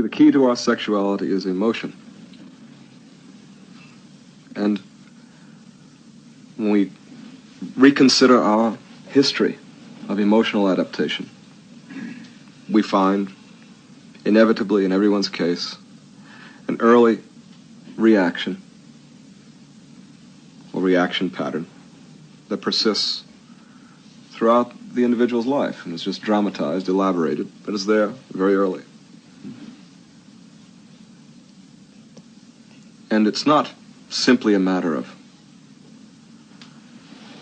The key to our sexuality is emotion. And when we reconsider our history of emotional adaptation, we find, inevitably in everyone's case, an early reaction or reaction pattern that persists throughout the individual's life and is just dramatized, elaborated, but is there very early. And it's not simply a matter of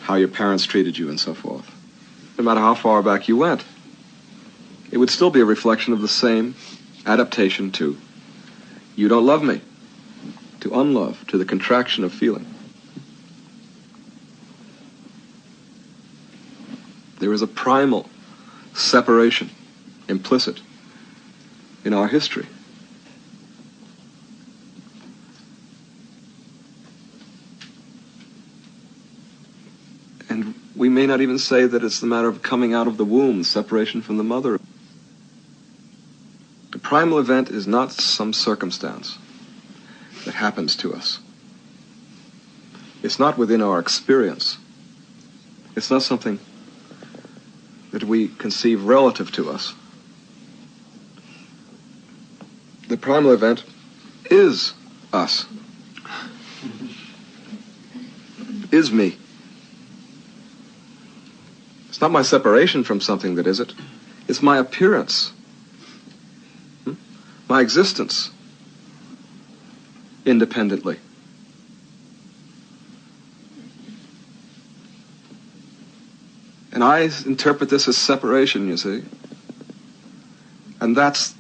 how your parents treated you and so forth. No matter how far back you went, it would still be a reflection of the same adaptation to you don't love me, to unlove, to the contraction of feeling. There is a primal separation implicit in our history. And we may not even say that it's the matter of coming out of the womb, separation from the mother. The primal event is not some circumstance that happens to us. It's not within our experience. It's not something that we conceive relative to us. The primal event is us, is me. It's not my separation from something that is it. It's my appearance, my existence, independently. And I interpret this as separation, you see. And that's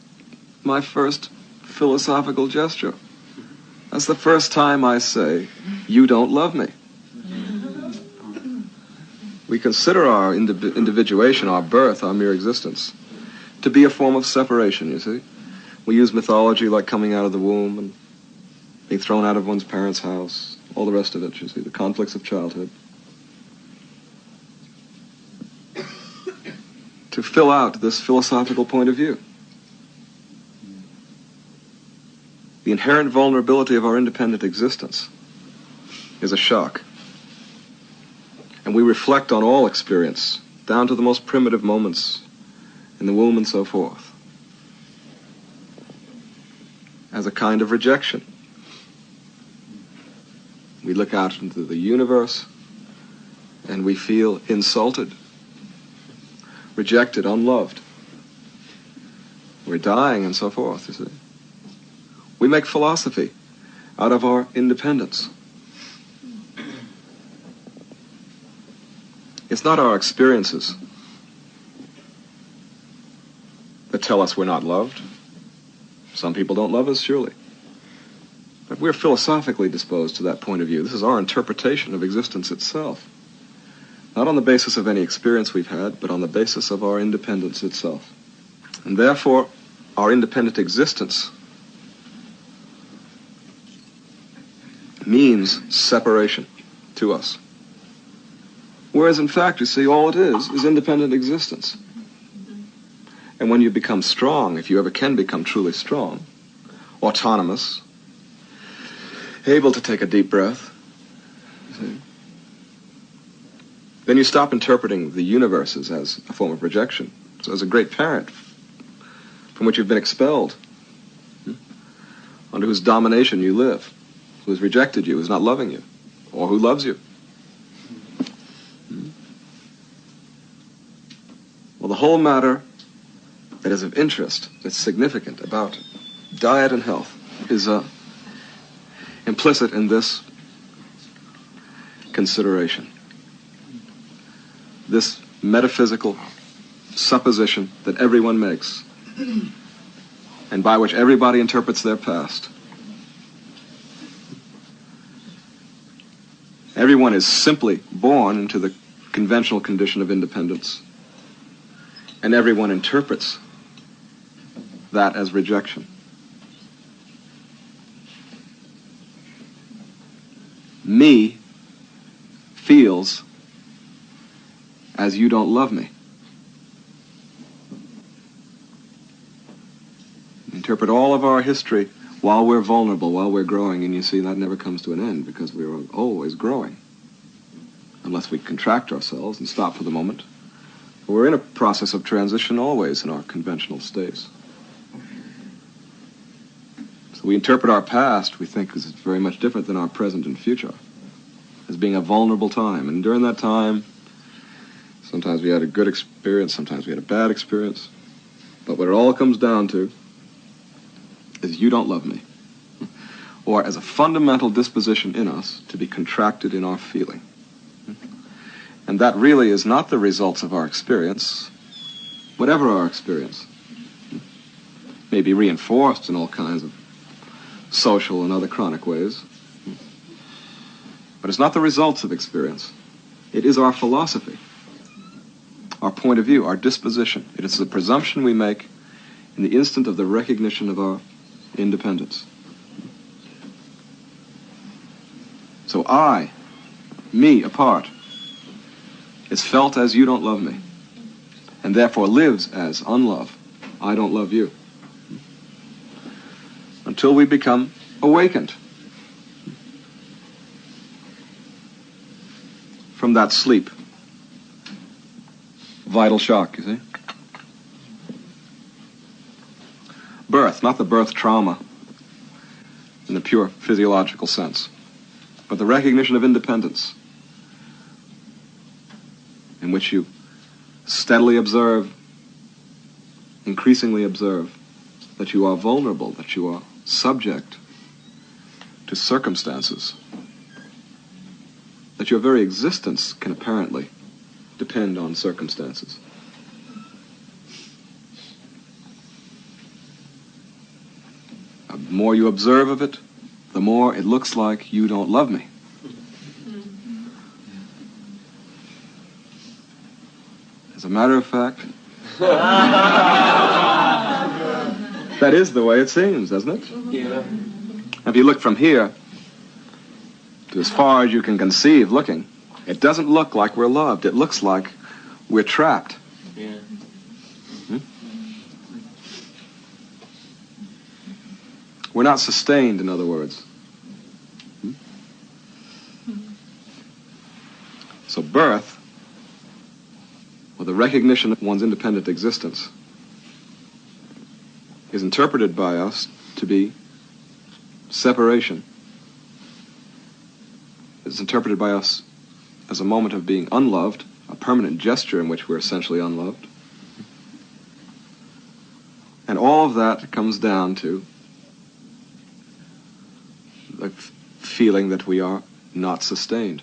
my first philosophical gesture. That's the first time I say, you don't love me. We consider our individuation, our birth, our mere existence, to be a form of separation, you see. We use mythology like coming out of the womb and being thrown out of one's parents' house, all the rest of it, you see, the conflicts of childhood. To fill out this philosophical point of view. The inherent vulnerability of our independent existence is a shock. And we reflect on all experience, down to the most primitive moments in the womb and so forth, as a kind of rejection. We look out into the universe and we feel insulted, rejected, unloved. We're dying and so forth, you see. We make philosophy out of our independence. It's not our experiences that tell us we're not loved. Some people don't love us, surely. But we're philosophically disposed to that point of view. This is our interpretation of existence itself. Not on the basis of any experience we've had, but on the basis of our independence itself. And therefore, our independent existence means separation to us. Whereas, in fact, you see, all it is independent existence. And when you become strong, if you ever can become truly strong, autonomous, able to take a deep breath, see, then you stop interpreting the universes as a form of rejection. So as a great parent from which you've been expelled, under whose domination you live, who has rejected you, who's not loving you, or who loves you. Well, the whole matter that is of interest, that's significant about diet and health, is implicit in this consideration. This metaphysical supposition that everyone makes, and by which everybody interprets their past. Everyone is simply born into the conventional condition of independence. And everyone interprets that as rejection. Me feels as you don't love me. Interpret all of our history while we're vulnerable, while we're growing, and you see that never comes to an end because we're always growing. Unless we contract ourselves and stop for the moment. We're in a process of transition always in our conventional states. So we interpret our past, we think, is very much different than our present and future, as being a vulnerable time. And during that time, sometimes we had a good experience, sometimes we had a bad experience. But what it all comes down to is you don't love me. Or as a fundamental disposition in us to be contracted in our feeling. And that really is not the results of our experience, whatever our experience. May be reinforced in all kinds of social and other chronic ways. But it's not the results of experience. It is our philosophy, our point of view, our disposition. It is the presumption we make in the instant of the recognition of our independence. So I, me apart, is felt as you don't love me, and therefore lives as unlove. I don't love you. Until we become awakened from that sleep. Vital shock, you see? Birth, not the birth trauma in the pure physiological sense, but the recognition of independence, in which you steadily observe, increasingly observe, that you are vulnerable, that you are subject to circumstances, that your very existence can apparently depend on circumstances. The more you observe of it, the more it looks like you don't love me. As a matter of fact, that is the way it seems, doesn't it? Yeah. If you look from here to as far as you can conceive looking, it doesn't look like we're loved. It looks like we're trapped. Yeah. We're not sustained, in other words. So birth, or the recognition of one's independent existence, is interpreted by us to be separation. It's interpreted by us as a moment of being unloved, a permanent gesture in which we're essentially unloved. And all of that comes down to the feeling that we are not sustained.